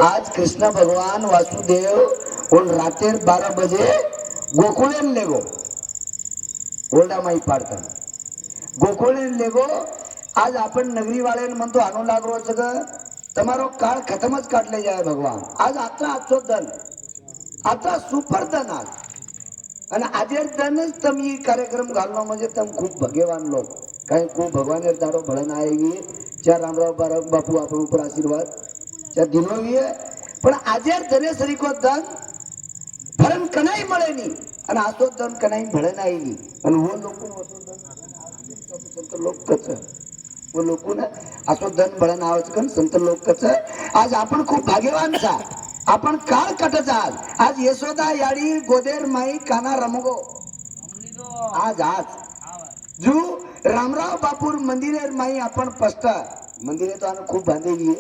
आज कृष्ण भगवान वासुदेव और रातेर 12 बजे गोकुळेन लेगो ओल्डा माई पाडता गोकुळेन लेगो। आज आपण नगरी वाले म्हणतो आणू लागलो सगळं तुम्हारो काळ खतमच काढले जाय भगवान। आज आता आजचो दन आता सुपर दन आज आणि आजेर दनच तुम्ही कार्यक्रम घालणं म्हणजे तुम खूप भाग्यवान लोक काही खूप भगवान दारो भळन आएगी चार रामराव बापू आपण ऊपर आशीर्वाद त्या दिनोवी पण आजेर दने सरी को दन भरण कनाई मळेनी आणि आसो दन कनाई भळन आईनी आणि वो लोकून वसो दन संत लोक कच वो लोकून आसो दन भळन आवाज कन संत लोक कच। आज आपण खूप भाग्यवान सा आपण काळ कटच आज यशोदा याडी गोदेर माई काना रमगो आज आज जो रामराव बापूर मंदिरेर माई आपण पष्ट मंदिरे तो आन खूप बांधेली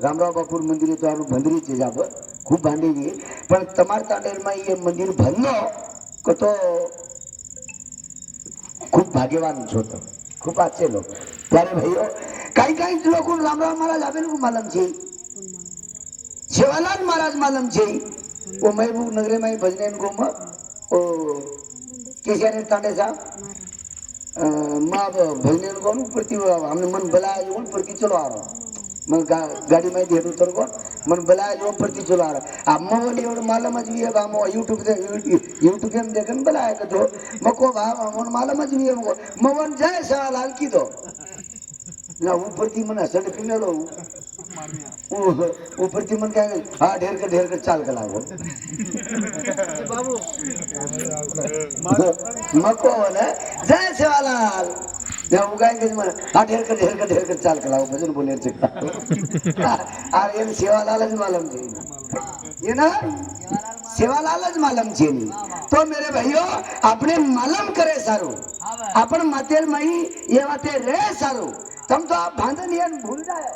रामराव बापूर मंदिरे तो आन भंडरीचे जाब खूप बांधेली पण तमार तांडेर माई ये मंदिर भरलो को तो खूप भाग्यवान होत खूप अच्छे लोग प्यारे भाइयों। काही काही लोग रामराव महाराज आवे को मालूम छे शिवालाल महाराज मालूम छे वो महबूब नगरे माई भजने को म ओ केशाने तांडे साहब मां भजने को प्रति हमने मन बलाया जो प्रति चलो आ रहा मन गाड़ी में दे उतर को मन बलाया जो प्रति चलो आ रहा अब मोहन एवढं मालूमच भी है हम यूट्यूब में देखन बलाया का तो मको भाव मन मालूमच भी है मको मोहन जय शिवालाल की दो ना ऊपर थी मन हसड़ पिने लो ऊपर थी मन क्या हाँ ढेर कर चाल के लागो बाबू मको ना जय शिवालाल ना उगाएंगे मन हाँ ढेर कर चाल के लागो भजन बोले चिका और ये शिवालाल मालूम जी ये ना शिवालाल मालूम जी तो मेरे भाइयों अपने मालूम करे सारो अपन मातेर मई ये बातें रे सारो तुम तो आप भांधन ये भूल जाए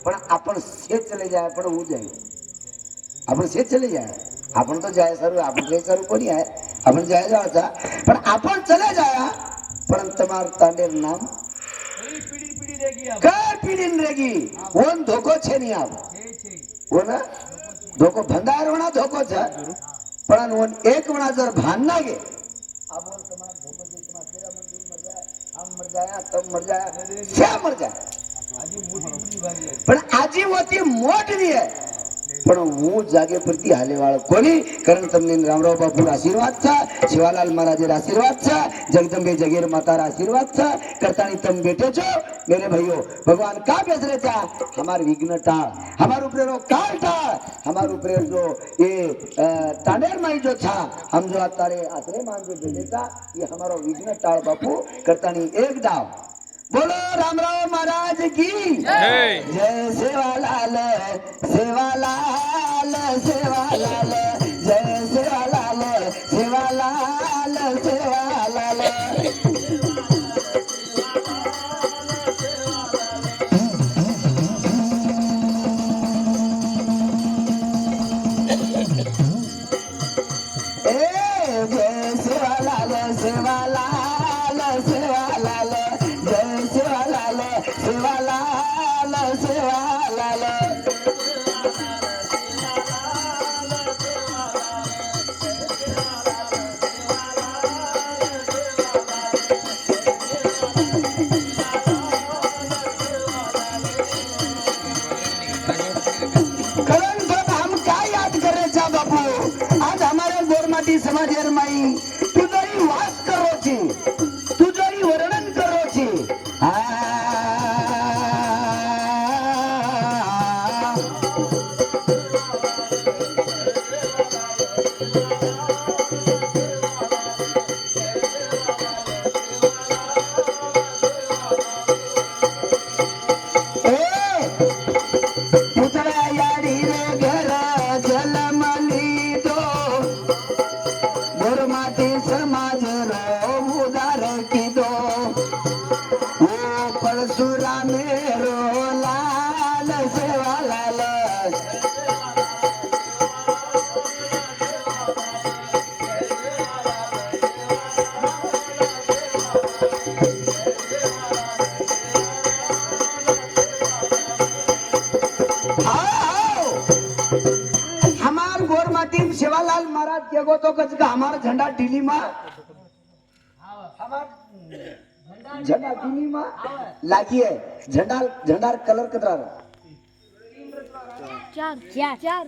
पर अपन से चले जाए पर हो जाए अपन से चले जाए अपन तो जाए सर अपन ले सर कोनी है अपन जाए जाता पर अपन चले जाया पर तुम्हार तांडेर नाम कई पीढ़ी रहेगी वो धोखो छे नहीं आप वो ना धोखो भंडार होना धोखो छे पर वो एक वना जर भान ना गे अब वो तुम्हार धोखो से तुम्हार तेरा मंजूर मर जाए हम मर जाया तब मर जाया क्या मर जाए पण आजी होती मोठी है पण वो जागे प्रति हाले वाला कोणी कारण तमने रामराव बापू आशीर्वाद था शिवालाल महाराज आशीर्वाद था जगदंबे जगेर माता आशीर्वाद था करतानी तम बेटे छो मेरे भाइयों भगवान का बेसरे था हमार विघ्न टाळ हमार ऊपर काल था हमार ऊपर जो ये तांडेर माई जो था हम जो तारे आसरे मान जो बेटे था ये हमारो विघ्न टाळ बापू करतानी एक दाव बोलो रामराव महाराज की जय जय सेवालाल सेवालाल सेवालाल जय सेवालाल सेवालाल सेवालाल जय सेवालाल सेवालाल सेवालाल जय सेवालाल सेवालाल सेवालाल समाजेर माई तुझी वास करो छी तुझी वर्णन करो छी पुतळा याडी रे घर जलमली दो माटी समाज रो उदार की दो वो परशुराम रो लाल सेवालाल आज केगो तो कच का हमारा झंडा दिल्ली में हमार झंडा दिल्ली में लागी है झंडा झंडा कलर कतरा चार चार चार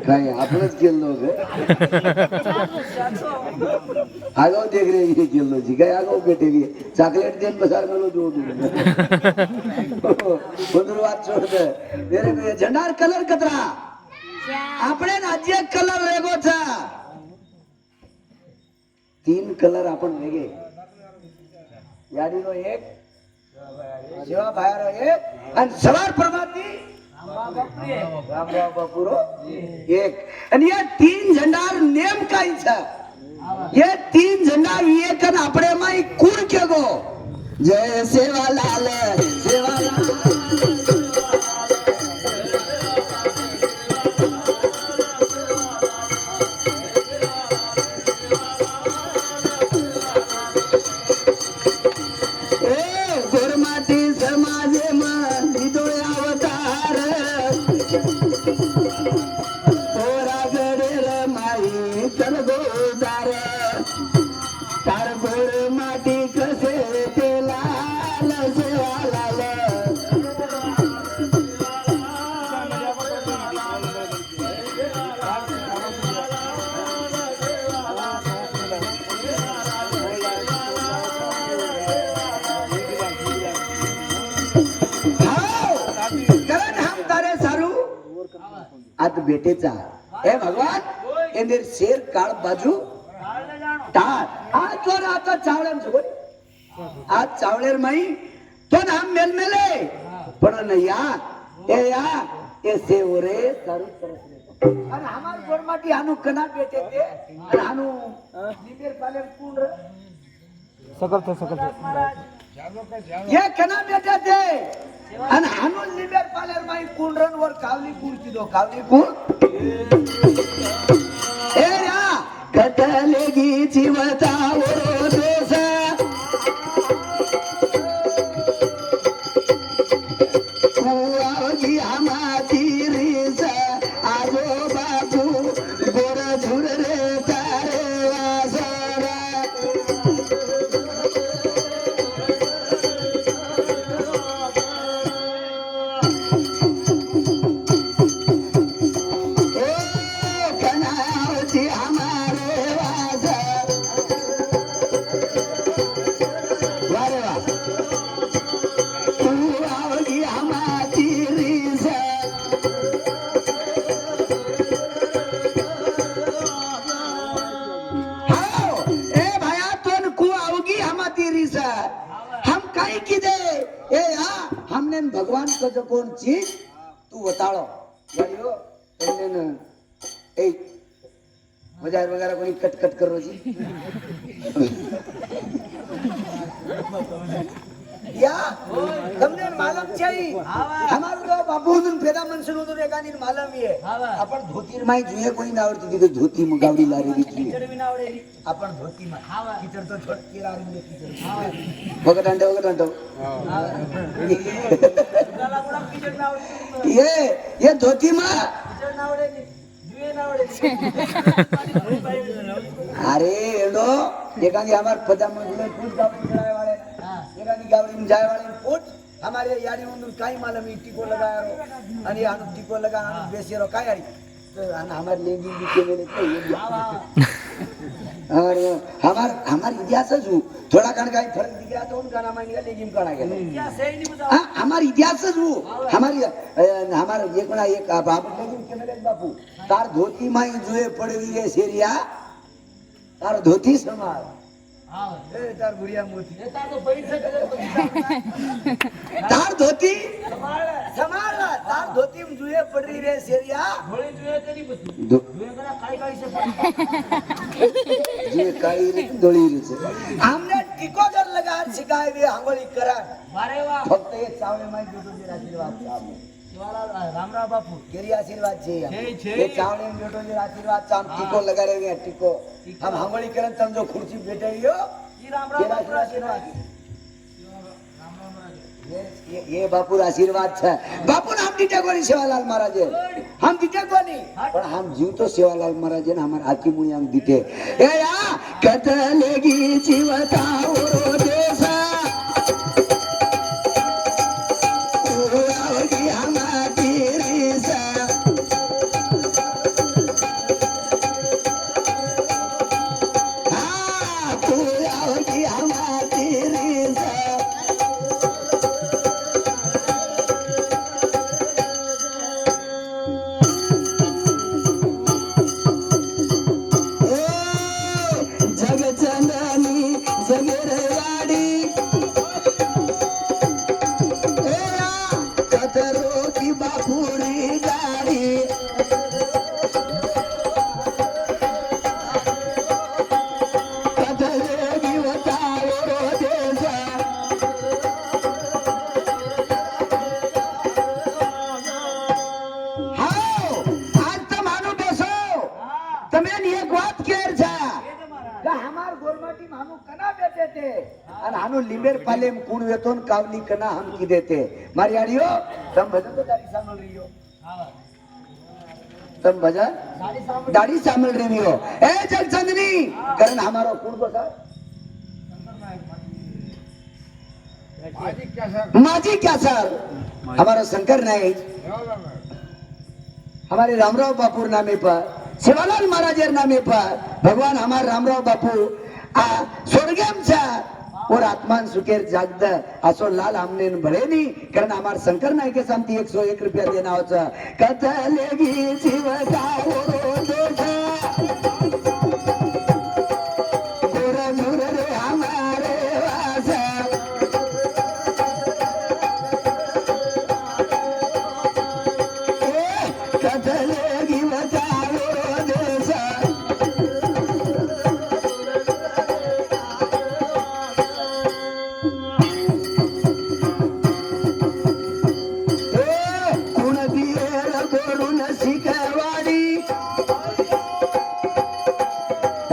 काय आपणच केलो ग आगाव देख रे ये केलो जी काय आगाव भेटेली चॉकलेट देन बसार मेलो जो बंदर बात छोड़ दे मेरे झंडा कलर कतरा આપણે રાજ્ય કલર રેગો છે तीन कलर आपण वेगळे यादीનો એક સેવા ભાઈરો એક અને સવાર પ્રભાતી રામરાવ બાપુરો एक અને ये तीन झंडार नेम काय છે ये तीन झंडा एक અને આપણે માં કુળ કેગો जय सेवालाल सेवालाल आज बेटेचा हे भगवान इंदर शेर काळ बाजू टाळ आज तो आता चावळ्यान सोबत आज चावळेर माई तो नाम मेलमेले पण या ए सेवरे सारू सरसले आणि हमार गोरमाटी हानु कना बेटे ते आणि हानु निमेर पालेर कुंड सकल ये कना बेटे ते आणि हानु निमेर पालेर माई कुंडरन वर कावली कुंड किदो कावली कुंड ए या कटलेगी जीवता वो देश कुआवगी हमारी रीस आजो बाबू गोर झुर रे तारे वासरा भगवान का जो कौन चीज तू बताओ वालियो तुमने न ए मजार वगैरह कोई कट कट करो जी या तुमने मालूम चाहिए हमारे तो बाबू उन पैदा मनसून उधर एकानी मालूम ही है अपन धोती माई जुए कोई ना आवडती तिथे धोती मग गावडी लारी कीचड़ भी ना आवडेली आपण धोती माई कीचड़ तो छोट केला आणि कीचड़ वगत अंडे ये धोती मा कीचड़ ना आवडेली जुए ना आवडेली अरे एडो एकानी हमार पदा मजूर पूछ गावडी चढ़ाए वाले एकानी गावडी में जाए वाले पूछ हमारे यारी उन काई मालूम टिको लगाया रो आणि आनु टिको लगा आनु बेसेरो काय आरी तो हमारे लेंगी के मेले तो और हमार इतिहास जो थोड़ा कण काय फर्क दिख गया तो उनका नाम आएगा लेगिम कणा गया इतिहास है नहीं बताओ हां हमार इतिहास जो हमारी हमार ये कोना एक बाबू लेगिम के मेले बापू तार धोती माई जुए पड़वी है सेरिया तार धोती समार हां ए तार गुड़िया मोती ए तार तो पैसे तार धोती समार तार धोती में जुए पड़री रे सेरिया घोड़े जुए तेरी बतू जुए करा काई काई से जुए काई रे दोली रे हमने टिको जर लगा सिखाए वे अंगोली करा अरे वाह फक्त ये चावले माई जोटो जे आशीर्वाद चाव शिवाला रामराव बापू केरी आशीर्वाद छे ये चावले में जोटो जे आशीर्वाद चाम टिको लगा रे वे टिको हम अंगोली करन तम जो खुर्ची बैठियो ई रामराव बापू आशीर्वाद ये बापू आशीर्वाद छे बापू नाम दी टेगोरी शिवालाल महाराज हम दिते कोनी पण हम जीव तो सेवालाल महाराज ने हमार आकी मुनी हम दिते ए या कतलेगी जीवता ओरो देसा ओरावगी हमारी रिसा हाँ ओरावगी हमारी रिसा जगचंदनी जगरवाडी कतरो की बापुरी गाडी कतरे गिवता ओरो देसा हाओ आज तो मानो बेसो तमें एक बात केर छा का हमार गोरमाटी मानो कना बेटे थे और हानो लिंबेर पाले में कुण वेतोन कावली कना हम की देते मारी आड़ियो तम भजन तो दाढ़ी सामल रही हो तम भजन दाढ़ी सामल रही हो ए जगचंदनी कारण हमारो कुण को सर माजी क्या सर हमारा शंकर नाईक हमारे रामराव बापूर नामे पर शिवालाल महाराजर नामे पर भगवान हमार रामराव बापू आ स्वर्गमचा और आत्मान सुखेर जागद असो लाल हमने भळे नी कारण हमार शंकर नाईके सामती 101 रुपया देना होता कतलेगी जीवता ओरो दोषा गोरा नूर रे हमारे वासा कतलेगी वता ओरो दोषा कुण दिएर गोरुन शिकवाडी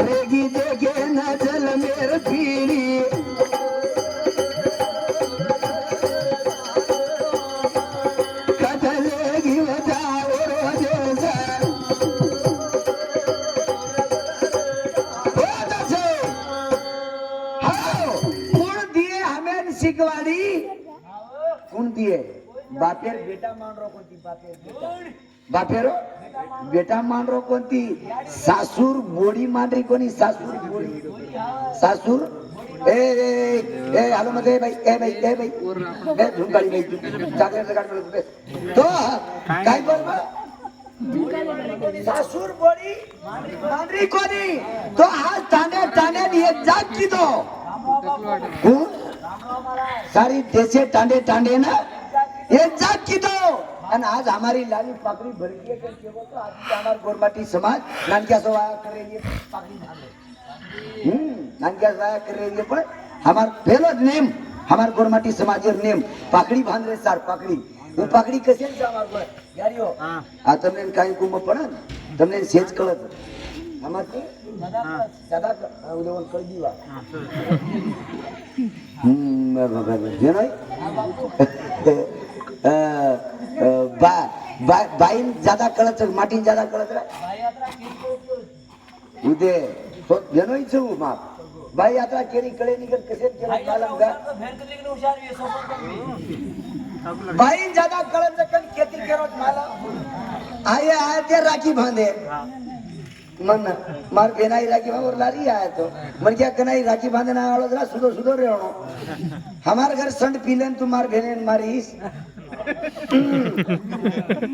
रेगी देगे न जल मेर पीडी कतलेगी वता ओरो देसा बहुत अच्छे हाओ कुण दिए हमें शिकवाडी कुण दिए बापेर बेटा मान रो कोणती बापेर बेटा बापेरो बेटा मान रो कोणती सासूर बोडी मांडरी कोणी सासूर बोडी सासूर ए ए ए आलो मध्ये बाई ए बाई ए बाई ए झुंकाळी बाई जागरेचं गाड म्हणत होते तो काय बोल सासूर बोडी मांडरी कोणी तो आज ताने ताने एक जाग की तो सारी देशे टांडे टांडे ना ये जाग की तो आणि आज हमारी लाली पाकड़ी भरगी है करके वो तो आज हमार गोरमाटी समाज नानक्या सवाया कर रही है पाकड़ी भांगे नानक्या सवाया कर रही है पण हमार पहलो नेम हमार गोरमाटी समाजेर नेम पाकड़ी बांध रे सार पाकड़ी वो पाकड़ी कसे हमार को यारियो आ तमने काही कुम पण तमने सेज कळत हमार के सदा उलेवन कर दीवा बाबा जे नाही बाईन ज्यादा कळत माटी ज्यादा कळत उदे तो जनोई छु माप बाई यात्रा केरी कळे निगर कसे केला कालम का बाईन ज्यादा कळत कन खेती केरोत माला आये आये ते राखी बांधे मन मार बेनाई राखी और लारी आया तो मन क्या कनाई राखी बांधना वालो जरा सुधो सुधो रे हमार घर संड पीलन तू मार बेनेन मारीस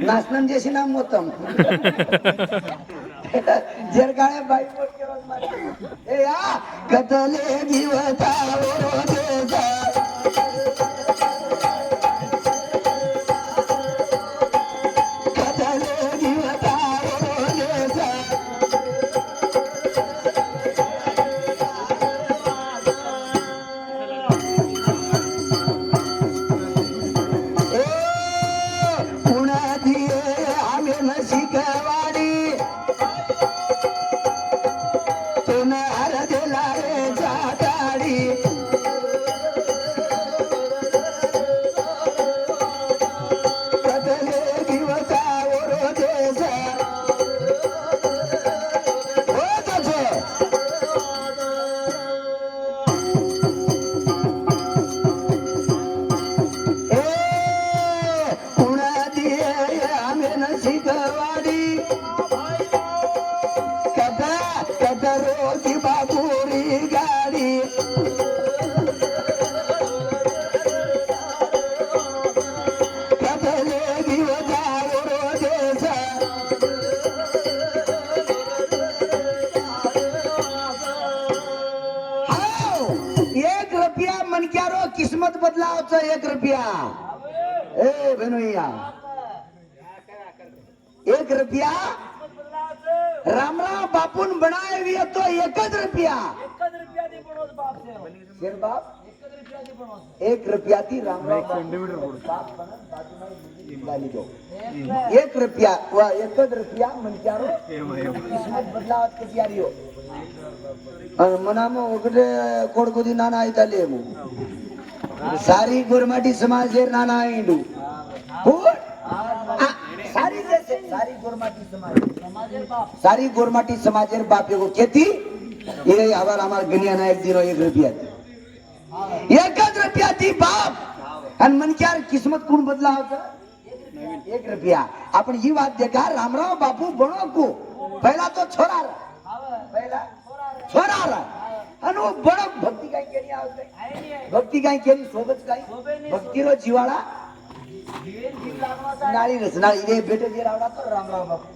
नाचनम जैसी नाम मोतम जरगाळे बाई पोट केरोज मारी ए या कतले जीवता ओरो देसा कतले जीवता ओरो देसा बदलावचं 1 रुपया ए बेनोया 1 रुपया रामराव बापून बनावी तो 1 रुपया शेर बाप 1 रुपया थी रामराव बाप दो 1 रुपया व 1 रुपया म्हणच्यारो बदलावत के तयारी हो मनामो ओकडे कोडकुदी नाना आयताले मु सारी गोरमाटी समाजेर नाना आईंडू सारी गोरमाटी समाजेर बाप एगो खेती ये आवार हमार गनिया ना 1 रुपया 1 रुपया थी बाप आणि मनक्यार किस्मत कोण बदला होता 1 रुपया आपण ही बात देखा रामराव बापू बनो को पहला तो छोरा पहला छोरा आणि वो बडो भक्ती काय केली आवते भक्ती काय केली सोबत काय भक्तीरो जीवाळा नाळी रचनाळी रे बेटे जे रावडा तो रामराव बापू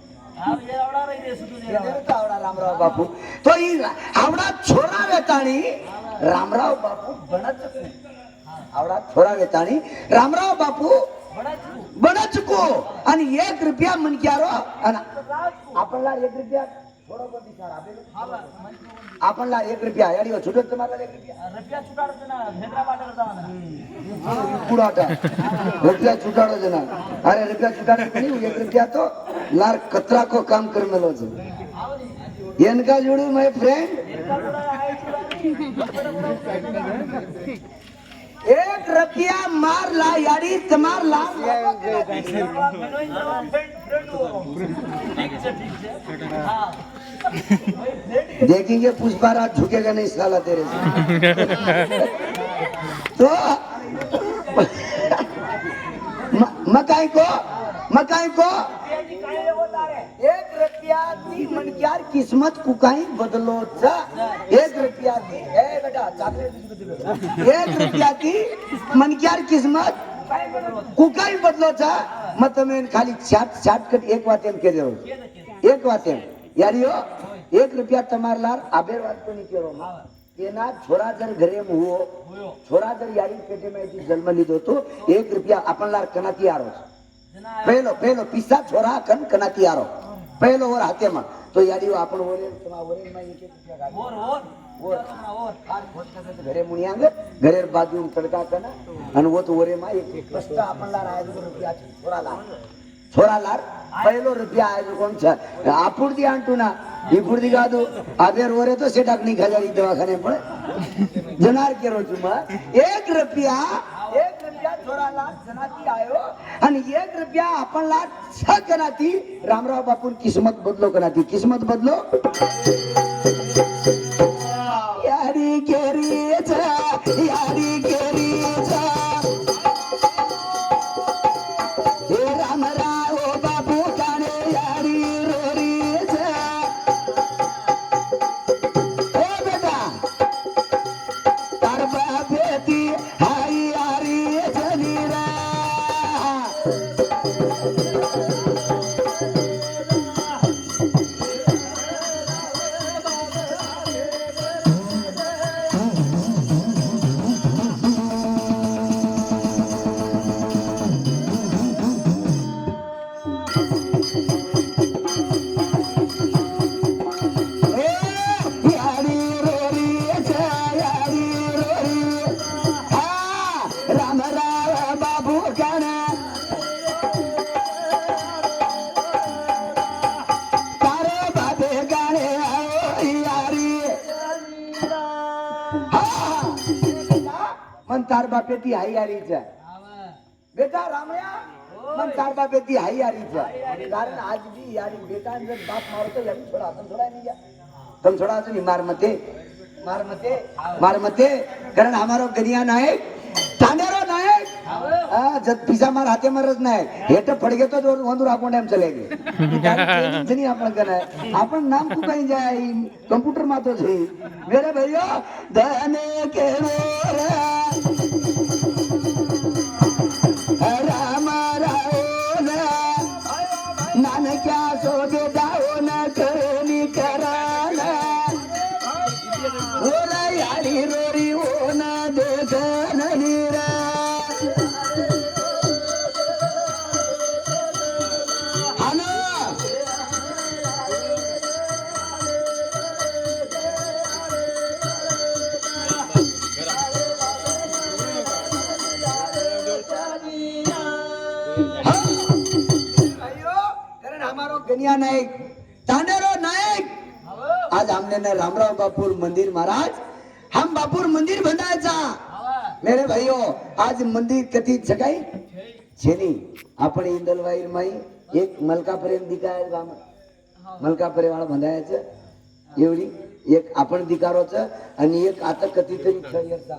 आवडा रामराव बापू तो ही आवडा छोरा वेताणी रामराव बापू बनच आवडा छोरा वेताणी रामराव बापू बनच को आणि 1 रुपया मनक्यारो आपणला 1 रुपया थोडा पण दिसार आपणला 1 रुपया याडी छुटत तुम्हाला 1 रुपया छुटाडतो ना भेद्रा बाटर जाना कुडाटा रुपया छुटाडो ना अरे रुपया छुटाडो नहीं 1 रुपया तो लार कतरा को काम कर मेलो छे इनका जोड़ू माय फ्रेंड 1 रुपया मार ला याडी तमार ला देखेंगे पुष्पाराज झुकेगा नहीं साला तेरे से तो मकाई को 1 रुपया ती मनक्यार किस्मत कुकाई बदलो 1 रुपया ती ए बेटा चॉकलेट 1 रुपया ती मनक्यार किस्मत कुकाई बदलो मत में खाली शॉर्टकट 1 वातेम के दो 1 वातेम यारियो 1 रुपया तमार लार आबेर वात को नहीं केरो तेना छोरा जर घरे में हुओ छोरा जर यारी पेटे में थी जन्म लीधो तो 1 रुपया अपन लार कनाती आरो पहलो पिस्सा छोरा कनाती आरो पहलो और हाथे में तो यारी अपन ओरे तमा ओरे में 1 रुपया गाड़ी और घरे मुनियांग घरे बाजू तड़का कना अन वो तो ओरे में 1 पस्ता अपन लार आए रुपया छोरा लार पहलो रुपया आए कोण छ आपुर्दी अंटू ना इपुर्दी कादू आबेर ओरे तो सेटाकनी खजारी दवाखाने पड़े जनार केरो चुमा 1 रुपया छोरा लार जनाती आयो आणि 1 रुपया आपण लार छ कनाती रामराव बापून किस्मत बदलो यारी केरीचा हे रामराव बापू काने यारी रोरीचा ए बेटा तार बापेती हाई यारी जनीरा तार बापेती हाई यारीचा बेटा रामया मन तार बापेती हाई यारीचा कारण आज भी यारी बेटा जर बाप मारतो यारी थोडा आपण थोडा नहीं गया तुम थोड़ा अजून मार मते कारण हमारो गरिया नायक तानेरो नायक जब पिसा मार हाथे मरच नाही हेट फडगे तो वंदूर आपण एम चलेगे जनी आपण कना आपण नाम को कहीं जाए कंप्यूटर मा तो छे मेरे भैया धने के रे राम राव नान क्या सोचे जाओ न करनी कराना ओला यारी रोरी ओ न देखन नीरा कन्या नायक तांडेरो नायक आज हमने न रामराव बापूर मंदिर महाराज हम बापूर मंदिर बनायचा मेरे भाइयों आज मंदिर कधी जगाई छेनी आपण इंदलवाईल माई एक मलकापर्यंत दिकाय गाम मलकापर्यंत वाला बांधायचं एवढी एक आपण दिकारोच आणि एक आता कधीतरी खयरचा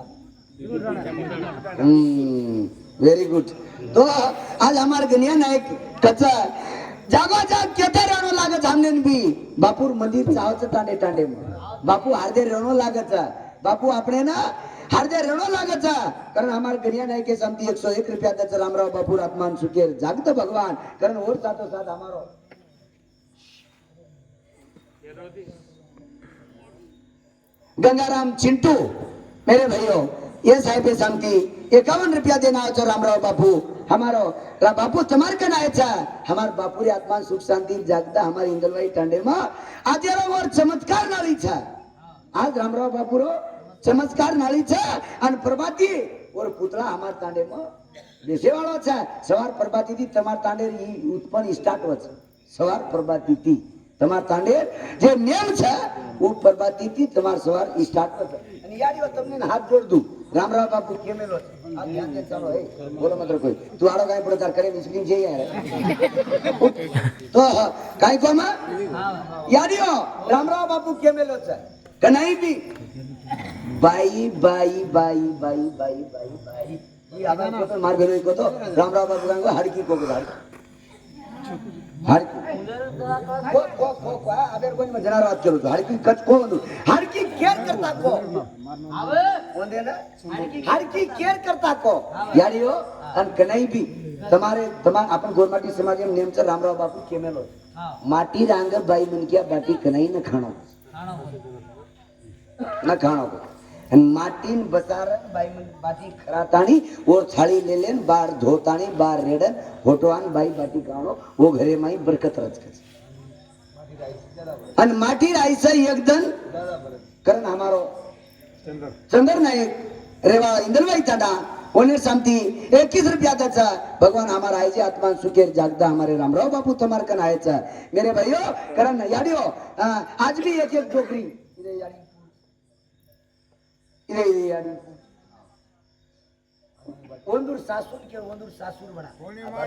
वेरी गुड तो आज हमार गनिया नायक कचा जागो जाग केते रहनो लागत हमने भी बापूर मंदिर चावच तांडे तांडे बापू हार्दे रहनो लागत बापू આપણે ना हार्दे रहनो लागत कारण हमार गनिया नायक के समती 101 रुपया दच रामराव बापूर आत्मान सुखेर जागत भगवान कारण और साथो साथ हमारो गंगाराम चिंटू मेरे भाइयों ये साहेब सांगती 51 रुपया देना हो रामराव बापू हमारो बापू तमार कनायचा हमार बापूरी आत्मा सुख शांति जागता हमारी इंदलवाई टांडे में आज वर चमत्कार नाळी छा आज रामराव बापू रो चमत्कार नाळी छा आणि प्रभाती और पुतळा हमार तांडे में देशे वाळो छा सवार प्रभाती थी तमार तांडे उत्पन्न स्टार्ट वच सवार प्रभाती थी तमार तांडे जे नेम छा वो प्रभाती थी तमार सवार स्टार्ट वच आणि याडी व તમને हाथ जोड़ दूं रामराव बापू केमेलो आप ध्यान दे चलो हे बोलो मत कोई तू आड़ो काय प्रचार करे मुस्लिम जे यार तो काय को मा याडियो रामराव बापू केमेलो छ कनाई भी बाई बाई बाई बाई बाई बाई बाई ये आधा को तो मार भेलो को तो रामराव बापू गांगो हड़की को हड़की अबेर कोण मजनार बात करू तो हड़की कच को हड़की केयर करता को आवे ओंदे ना हड़की केयर करता को यारियो अन कनाई भी તમારે આપણ ગોરમાટી સમાજ એમ નેમ છે રામરાવ બાપુ કેમેલો માટી રાંગ બાઈ મુનકિયા બાટી કનાઈ ન ખાણો ન ખાણો અને માટીન બસાર બાઈ મુન બાટી ખરાતાણી ઓર થાળી લે લેન બાર ધોતાણી બાર રેડન હોટવાન બાઈ બાટી ખાણો વો ઘરે માઈ બરકત રજ કરે અને માટી રાઈસા એકદમ કરણ हमारो चंदर नायक रेवा इंदलवाई ताडा ओने शांति 21 रुपया दचा भगवान हमारा आईजे आत्मा सुखेर जागदा हमारे रामराव बापू तमार कन आयचा मेरे भाइयों करण याडियो आज भी एक एक डोकरी इरे याडी ओंदूर सासुर के ओंदूर सासुर बना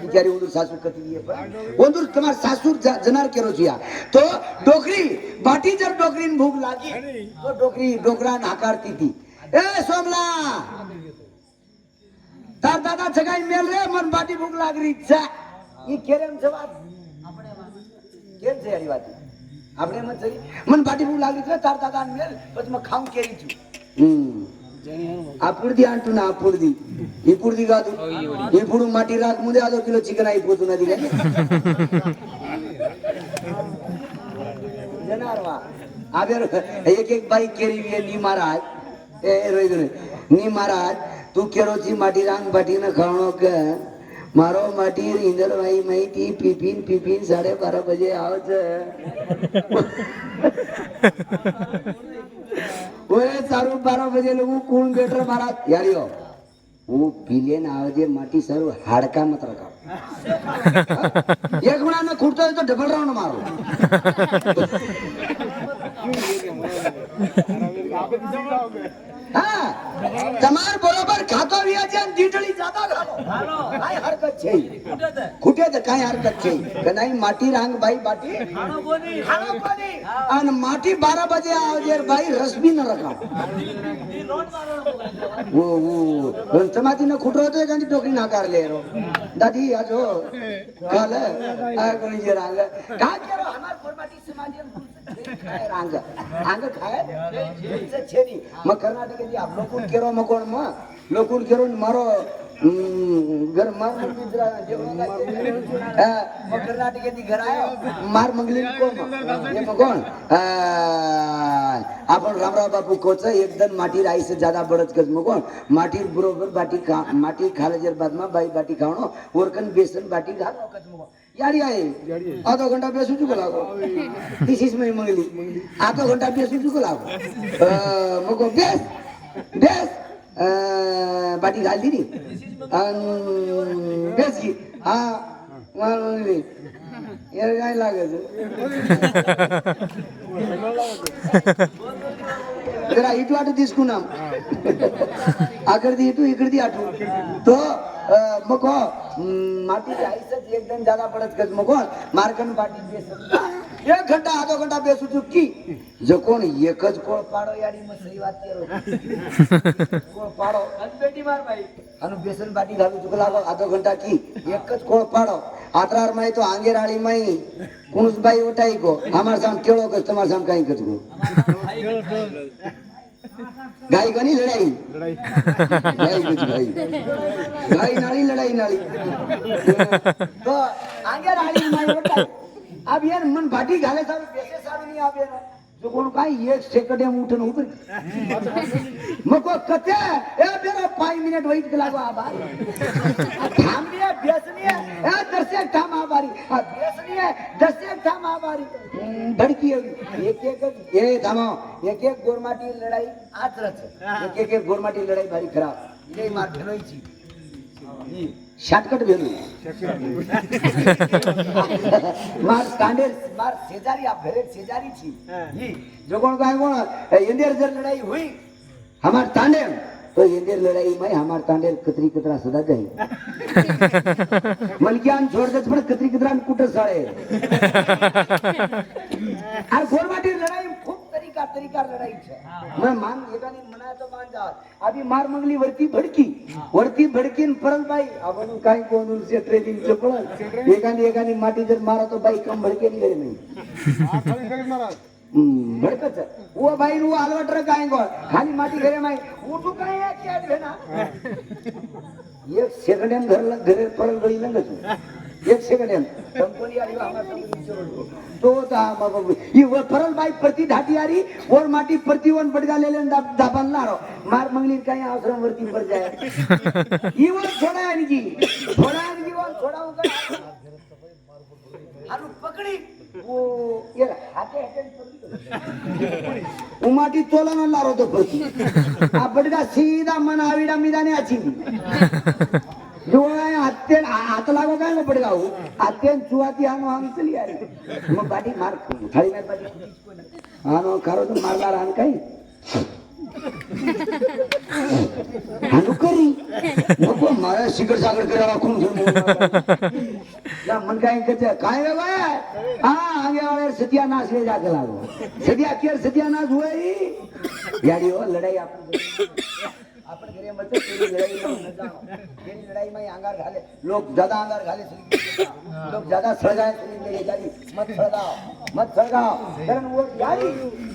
बिचारी ओंदूर सासुर कती दिए पर ओंदूर तमार सासुर जनार केरो छिया तो डोकरी बाटी जब डोकरी ने भूख लागी तो डोकरी डोकरा नाकारती थी ए सोमला तार दादा जगाई मेल रे मन बाटी भूख लाग रही छा ई केरेम जवाब આપણે કેમ છે આરી વાત આપણે મત જઈ मन बाटी भूख लाग रही छा तार दादा मेल પછી મે ખાઉં કેરી છું అప్పుడుది అంటున్నా అప్పుడుది ఇప్పుడుది కాదు ఇప్పుడు మట్టి రాకముందే అదో కిలో చికెన్ అయిపోతున్నది కానీ జనార్వా అదే एक एक बाई केरी नी महाराज ए रोई नी महाराज तू केरोची माटी रांग बाटी न खाणो के मारो माटी इंदर भाई माहिती पिपिन 12:30 बजे आवच ओए सारू 12 बजे लोग कौन बेटर महाराज यारियो वो पीले ना आवजे माटी सारू हाडका मत रखाओ एक गुणा न खुटतो तो डबल राउंड मारो हाँ तमार बरोबर खातो वियाचे दीटली जादा घालो काय हरकत छे खुटे त काय हरकत छे कनाई माटी रांग बाई बाटी खानो कोनी अन माटी 12 बजे आवजे बाई रस भी न रखा वो समाती न खुटो तो एकांती टोकरी नाकार ले रो दादी आजो काल आ कोनी जे रांग का केरो हमार फरमाटी समाज रांग आंग खाए से छेनी म कर्नाटक के आप लोकुन केरो मकोण म लोकुन केरो मारो घर मार मंगली जेवणा म कर्नाटक के घर आयो मार मंगली कोण ये मकोण आपण रामराव बापू कोच एकदम माटी राई से ज्यादा बड़त कर मकोण माटी बरोबर बाटी माटी खाले जर बाद में बाई बाटी खावणो वरकन बेसन बाटी घालो कच मको याडी आहे आधा घंटा बेसू चुको लागो दिस इज माय मंगली आधा घंटा बेसू चुको लागो मको बेस बेस बाटी घाल दी नी बेस की हाँ मंगली यार काय लागत जरा इटू आटू తీసుకున్నాం आकडती इटू इकडती आटू तो मग माती जायचं एकदम ज्यादा पडत कस मग मार्कन पाटी बेस एक घंटा आधो घंटा बेसू चुकी जो कोण एकच कोळ पाडो यारी मग सही વાત કરો कोळ पाडो आणि बेटी मार भाई आणि बेसन बाटी घालू चुकला आधो घंटा की एकच कोळ पाडो आत्रार माई तो आंगेराळी माई कुणस बाई उठाई को हमार साम केळो कस तुम्हार साम काई कच को गाई गनी लड़ाई गाई कुछ गाई गाई नाली लड़ाई नाली तो आंगेराळी माई उठाई अब यार मन भाटी घाले सारे बेसे सारे नहीं आप यार जो कोण काय एक सेकंड में उठन उभर मको कते ए बेरा 5 मिनिट वेट लागो आभार थांबली आहे बेसनी आहे ए दर्शक थांब आभारी बेसनी आहे दर्शक थांब आभारी धडकी एक ए थांबो एक गोरमाटी लढाई आज रच एक गोरमाटी लढाई भारी खराब इले मार ठेवायची शॉर्टकट भेलू मार स्टँडर्ड मार शेजारी आप घरे शेजारी छी ही जो कोण काय कोण इंडियर जर लढाई हुई हमार तांडेल तो इंडियर लढाई में हमार तांडेल कतरी कतरा सदा जाई मलक्यान छोड़ देत पण कतरी कतरा कुठं साळे আর गोरमाटी लढाई खूप तरीका लढाई छे मैं मान एकानी मना तो मान जा अभी मार मंगली वरती भडकीन परल बाई आपण काय कोणून से ट्रेनिंग चपळ एकानी माटी जर मारा तो बाई कम भडके नाही नाही भडकच वो बाई नु अलवटर काय गो खाली माटी घरे माई उठू काय क्या भेना एक सेकंड घरे परल गई लंगच एक सेकंड कंपनी आली आम्हाला तो ही परल बाई प्रति ढाटी आरी और माटी प्रति वन बडगालेले दाबनलारो मार मंगली काही आवसरम वरती पर जाय ही वर छोडा आणगी वर छोडा हारू पकडी वो ये हाते उमाटी तोला न लारो तो प्रति आ बडगा सीधा मन आविडा मिदाने आची जो हत्ते हात लागो काय न पडगाव हत्ते चुवाती हानो हम चली आरी मग बाटी मार थाळी में बाटी हानो कारो तो मारला रान काय हानो करी नको मारा सिगड सागड करावा कोण या मन काय काय रे बाय आगे वाले सत्यानाश ले जाके लागो सत्यानाश हुए यारी हो लड़ाई आपण घरे मत तेरी लड़ाई में न जाओ तेरी लड़ाई में अंगार घाले लोग ज्यादा अंगार घाले लोग ज्यादा सळगाय ले जारी मत सळगाव कारण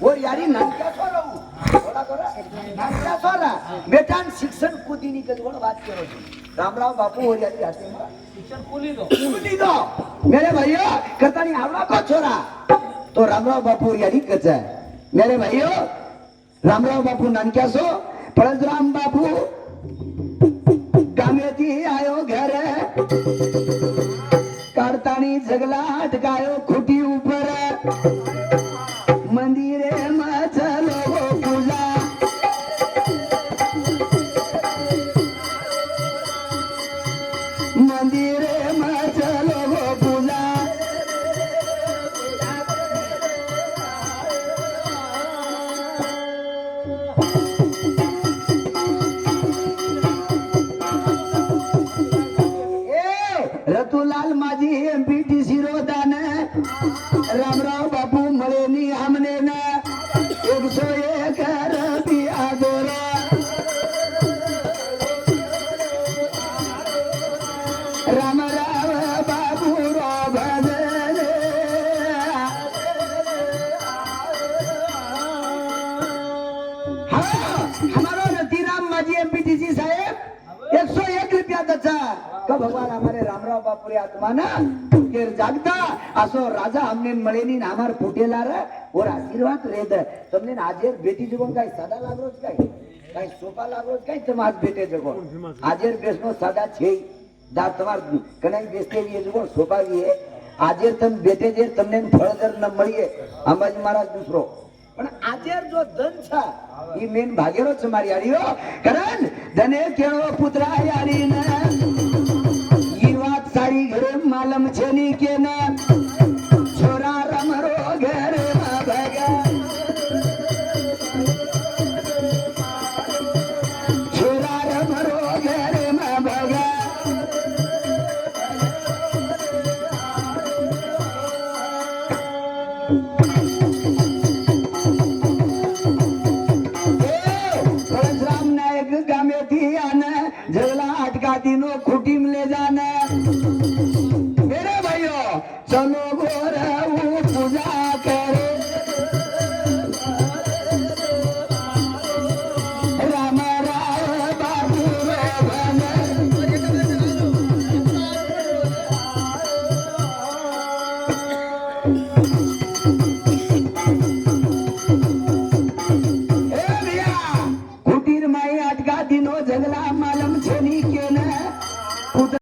वो यारी नाटका सोरऊ थोड़ा करा नाटका सोरा बेटान शिक्षण कुदीनी के दोन बात करो रामराव बापू और यारी हाथे में शिक्षण कुली दो मेरे भैया करतानी आवड़ा को छोरा तो रामराव बापू और यारी कचा मेरे भैया रामराव बापू नानक्या सो परशुराम बापू कामेती आयो घर काढतानी जगला अटकायो खुटी ऊपर मंदिरे मचलो पूजा मंदिरे मचलो पूजा रतुलाल माझी एमपीटी शिरोदान रामराव बापू मळेनी हमने न 101 रबी आदोरा रामराव बापू रो भजन हमारा रतिराम माझी एमपीटीसी साहेब 101 रुपया दचा का भगवान हमारे रामराव बापुरे आत्मा ना केर जागता असो राजा हमने मळेनी हमार फुटेला रे और आशीर्वाद रेद तुमने आजेर बेटी जगोन काय सादा लागरोज काय सोपा लागरोज काय समाज बेटे जगो आजेर बेसनो सादा छे दा तमार कणाई बेसते भी जगो सोपा भी है आजेर तम बेटे जे तुमने फळ जर न मळीए अंबाजी महाराज दूसरो पण आजेर जो धन छा ई मेन भागेरो छ मारी आड़ीओ कारण धने केळो पुत्रा यारी न सारी घरे मालम छेनी के न रात का दिनो खुटी में ले जाना